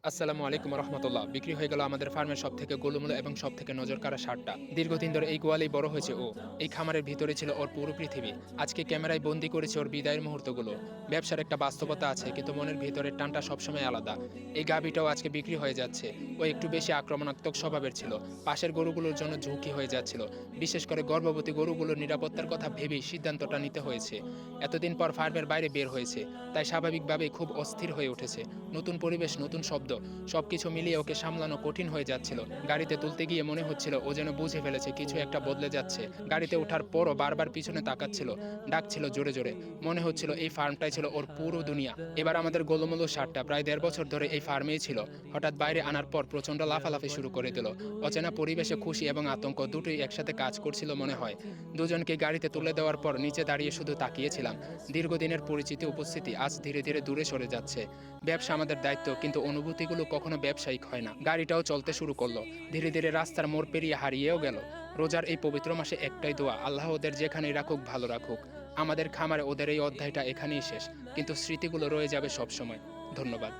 আসসালামু আলাইকুম রহমতুল্লাহ। বিক্রি হয়ে গেল আমাদের ফার্মের সবথেকে গোলুমুলো এবং সবথেকে নজরকাড়া ষাঁড়টা। দীর্ঘদিন ধরে এই গোয়ালেই বড় হয়েছে ও। এই খামারের ভিতরে ছিল ওর পুরো পৃথিবী। আজকে ক্যামেরায় বন্দি করেছে ওর বিদায়ের মুহূর্তগুলো। ব্যবসার একটা বাস্তবতা আছে, কিন্তু মনের ভিতরের টানটা সবসময় আলাদা। এই গাভীটাও আজকে বিক্রি হয়ে যাচ্ছে। ও একটু বেশি আক্রমণাত্মক স্বভাবের ছিল। পাশের গরুগুলোর জন্য ঝুঁকি হয়ে যাচ্ছিল। বিশেষ করে গর্ভবতী গরুগুলোর নিরাপত্তার কথা ভেবেই সিদ্ধান্তটা নিতে হয়েছে। এতদিন পর ফার্মের বাইরে বের হয়েছে, তাই স্বাভাবিকভাবেই খুব অস্থির হয়ে উঠেছে। নতুন পরিবেশ, নতুন শব্দ, সবকিছু মিলিয়ে ওকে সামলানো কঠিন হয়ে যাচ্ছিল। গাড়িতে তুলতে গিয়ে মনে হচ্ছিল ও যেন বুঝে ফেলেছে কিছু একটা বদলে যাচ্ছে। গাড়িতে ওঠার পরও বারবার পিছনে তাকাচ্ছিল, ডাকছিল জোরে জোরে। মনে হচ্ছিল এই ফার্মটাই ছিল ওর পুরো দুনিয়া। এবার আমাদের গোলুমোলু ষাটটা প্রায় ১.৫ বছর ধরে এই ফার্মেই ছিল। হঠাৎ বাইরে আনার পর প্রচণ্ড লাফালাফি শুরু করে দিল। অচেনা পরিবেশে খুশি এবং আতঙ্ক দুটোই একসাথে কাজ করছিল মনে হয়। দুজনকে গাড়িতে তুলে দেওয়ার পর নিচে দাঁড়িয়ে শুধু তাকিয়েছিলাম। দীর্ঘদিনের পরিচিতি উপস্থিতি আজ ধীরে ধীরে দূরে সরে যাচ্ছে। ব্যবসা আমাদের দায়িত্ব, কিন্তু অনুভূতিগুলো কখনো ব্যবসায়িক হয় না। গাড়িটাও চলতে শুরু করলো। ধীরে ধীরে রাস্তার মোড় পেরিয়ে হারিয়েও গেল। রোজার এই পবিত্র মাসে একটাই দোয়া, আল্লাহ ওদের যেখানেই রাখুক ভালো রাখুক। আমাদের খামারে ওদের এই অধ্যায়টা এখানেই শেষ, কিন্তু স্মৃতিগুলো রয়ে যাবে সবসময়। ধন্যবাদ।